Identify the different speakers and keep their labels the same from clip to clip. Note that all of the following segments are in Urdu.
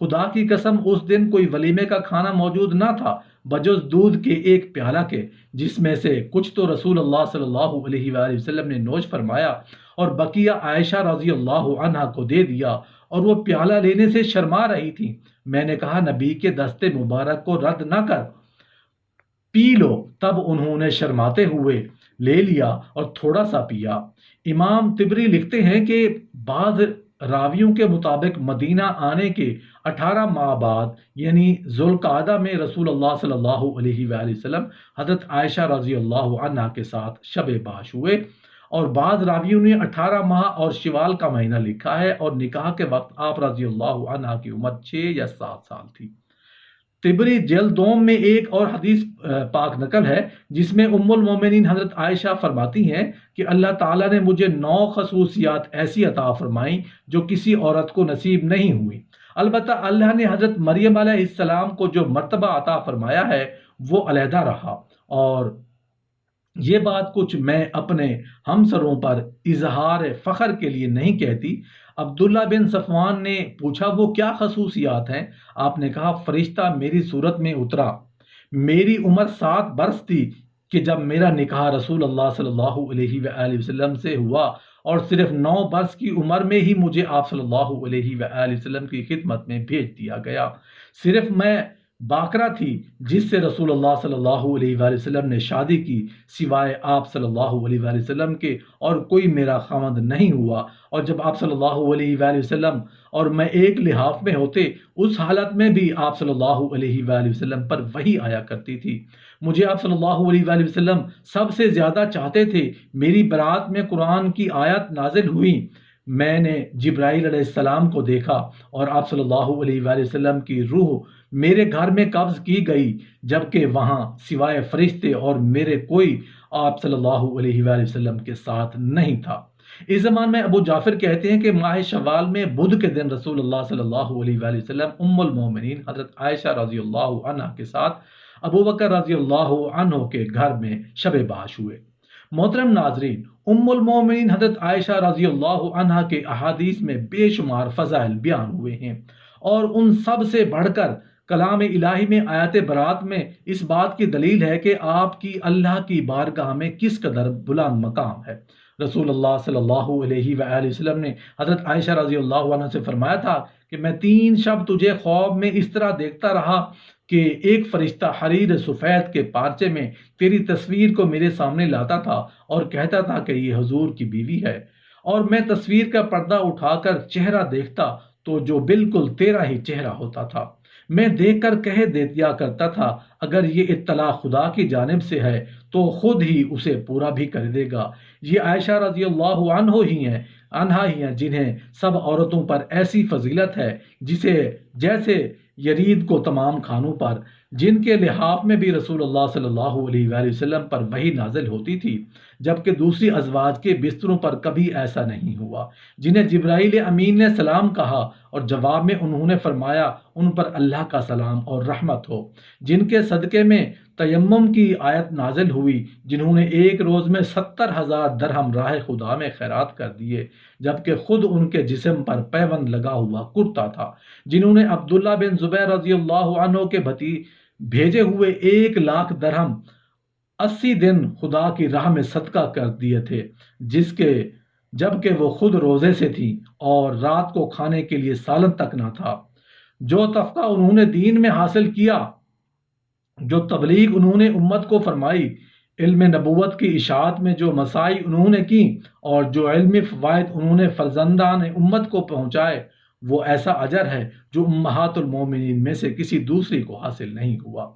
Speaker 1: خدا کی قسم اس دن کوئی ولیمے کا کھانا موجود نہ تھا بجز دودھ کے ایک پیالہ کے، جس میں سے کچھ تو رسول اللہ صلی اللہ علیہ وآلہ وسلم نے نوش فرمایا اور بقیہ عائشہ رضی اللہ عنہا کو دے دیا، اور وہ پیالہ لینے سے شرما رہی تھی۔ میں نے کہا نبی کے دست مبارک کو رد نہ کر، پی لو۔ تب انہوں نے شرماتے ہوئے لے لیا اور تھوڑا سا پیا۔ امام طبری لکھتے ہیں کہ بعض راویوں کے مطابق مدینہ آنے کے 18 ماہ بعد یعنی ذوالقعدہ میں رسول اللہ صلی اللہ علیہ وآلہ وسلم حضرت عائشہ رضی اللہ عنہا کے ساتھ شب باش ہوئے، اور بعض راویوں نے 18 ماہ اور شوال کا مہینہ لکھا ہے، اور نکاح کے وقت آپ رضی اللہ عنہا کی عمر 6 یا 7 سال تھی۔ طبری جلد دوم میں ایک اور حدیث پاک نقل ہے جس میں ام المومنین حضرت عائشہ فرماتی ہیں کہ اللہ تعالیٰ نے مجھے 9 خصوصیات ایسی عطا فرمائیں جو کسی عورت کو نصیب نہیں ہوئی۔ البتہ اللہ نے حضرت مریم علیہ السلام کو جو مرتبہ عطا فرمایا ہے وہ علیحدہ رہا، اور یہ بات کچھ میں اپنے ہمسروں پر اظہار فخر کے لیے نہیں کہتی۔ عبداللہ بن صفوان نے پوچھا وہ کیا خصوصیات ہیں؟ آپ نے کہا فرشتہ میری صورت میں اترا، میری عمر 7 برس تھی کہ جب میرا نکاح رسول اللہ صلی اللہ علیہ وآلہ وسلم سے ہوا، اور صرف 9 برس کی عمر میں ہی مجھے آپ صلی اللہ علیہ وآلہ وسلم کی خدمت میں بھیج دیا گیا۔ صرف میں باقرہ تھی جس سے رسول اللہ صلی اللہ علیہ وآلہ وسلم نے شادی کی، سوائے آپ صلی اللہ علیہ وآلہ وسلم کے اور کوئی میرا خاوند نہیں ہوا، اور جب آپ صلی اللہ علیہ وآلہ وسلم اور میں ایک لحاف میں ہوتے اس حالت میں بھی آپ صلی اللہ علیہ وآلہ وسلم پر وحی آیا کرتی تھی۔ مجھے آپ صلی اللہ علیہ وآلہ وسلم سب سے زیادہ چاہتے تھے۔ میری برات میں قرآن کی آیت نازل ہوئی، میں نے جبرائیل علیہ السلام کو دیکھا اور آپ صلی اللہ علیہ وآلہ وسلم کی روح میرے گھر میں قبض کی گئی، جبکہ وہاں سوائے فرشتے اور میرے کوئی آپ صلی اللہ علیہ وآلہ وسلم کے ساتھ نہیں تھا۔ اس زمان میں ابو جعفر کہتے ہیں کہ ماہ شوال میں بدھ کے دن رسول اللہ صلی اللہ علیہ وآلہ وسلم ام المومنین حضرت عائشہ رضی اللہ عنہ کے ساتھ ابو بکر رضی اللہ عنہ کے گھر میں شب باش ہوئے۔ محترم ناظرین، ام المومنین حضرت عائشہ رضی اللہ عنہ کے احادیث میں بے شمار فضائل بیان ہوئے ہیں، اور ان سب سے بڑھ کر کلام الہی میں آیت برات میں اس بات کی دلیل ہے کہ آپ کی اللہ کی بارگاہ میں کس قدر بلند مقام ہے۔ رسول اللہ صلی اللہ علیہ وآلہ وسلم نے حضرت عائشہ رضی اللہ عنہ سے فرمایا تھا کہ میں 3 شب تجھے خواب میں اس طرح دیکھتا رہا کہ ایک فرشتہ حریر سفید کے پارچے میں تیری تصویر کو میرے سامنے لاتا تھا اور کہتا تھا کہ یہ حضور کی بیوی ہے، اور میں تصویر کا پردہ اٹھا کر چہرہ دیکھتا تو جو بالکل تیرا ہی چہرہ ہوتا تھا۔ میں دیکھ کر کہہ دیا کرتا تھا اگر یہ اطلاع خدا کی جانب سے ہے تو خود ہی اسے پورا بھی کر دے گا۔ یہ عائشہ رضی اللہ عنہ ہی ہیں جنہیں سب عورتوں پر ایسی فضیلت ہے جیسے یرید کو تمام کھانوں پر، جن کے لحاف میں بھی رسول اللہ صلی اللہ علیہ وآلہ وسلم پر وحی نازل ہوتی تھی، جبکہ دوسری ازواج کے بستروں پر کبھی ایسا نہیں ہوا، جنہیں جبرائیل امین نے سلام کہا اور جواب میں انہوں نے فرمایا ان پر اللہ کا سلام اور رحمت ہو، جن کے صدقے میں تیمم کی آیت نازل ہوئی، جنہوں نے ایک روز میں 70,000 درہم راہ خدا میں خیرات کر دیے، جبکہ خود ان کے جسم پر پیوند لگا ہوا کرتا تھا، جنہوں نے عبداللہ بن زبیر رضی اللہ عنہ کے بھیجے ہوئے 1,00,000 درہم 80 دن خدا کی راہ میں صدقہ کر دیے تھے، جبکہ وہ خود روزے سے تھی اور رات کو کھانے کے لیے سالن تک نہ تھا۔ جو تفقہ انہوں نے دین میں حاصل کیا، جو تبلیغ انہوں نے امت کو فرمائی، علم نبوت کی اشاعت میں جو مساعی انہوں نے کی، اور جو علمی فوائد انہوں نے فرزندان امت کو پہنچائے، وہ ایسا اجر ہے جو امہات المومنین میں سے کسی دوسری کو حاصل نہیں ہوا،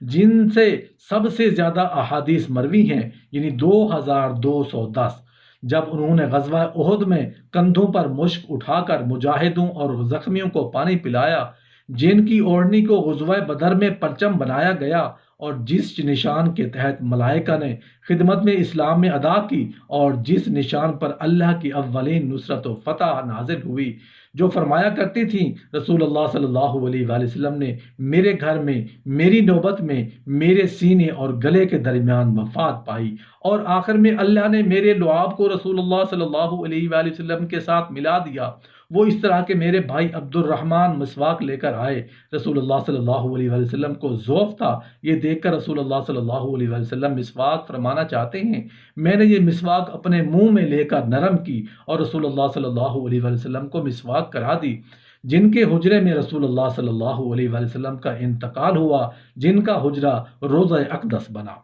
Speaker 1: جن سے سب سے زیادہ احادیث مروی ہیں، یعنی 2210۔ جب انہوں نے غزوہ احد میں کندھوں پر مشک اٹھا کر مجاہدوں اور زخمیوں کو پانی پلایا، جن کی اوڑھنی کو غزوہ بدر میں پرچم بنایا گیا، اور جس نشان کے تحت ملائکہ نے خدمت میں اسلام میں ادا کی، اور جس نشان پر اللہ کی اولین نصرت و فتح نازل ہوئی، جو فرمایا کرتی تھیں رسول اللہ صلی اللہ علیہ وآلہ وسلم نے، میرے گھر میں میری نوبت میں میرے سینے اور گلے کے درمیان وفات پائی، اور آخر میں اللہ نے میرے لعاب کو رسول اللہ صلی اللہ علیہ وآلہ وسلم کے ساتھ ملا دیا۔ وہ اس طرح کہ میرے بھائی عبد الرحمن مسواک لے کر آئے، رسول اللہ صلی اللہ علیہ وآلہ وسلم کو ذوق تھا، یہ دیکھ کر رسول اللہ صلی اللہ علیہ وآلہ وسلم مسواک فرمانا چاہتے ہیں، میں نے یہ مسواک اپنے منہ میں لے کر نرم کی اور رسول اللہ صلی اللہ علیہ وآلہ وسلم کو مسواک کرا دی۔ جن کے حجرے میں رسول اللہ صلی اللہ علیہ وآلہ وسلم کا انتقال ہوا، جن کا حجرہ روضہ اقدس بنا۔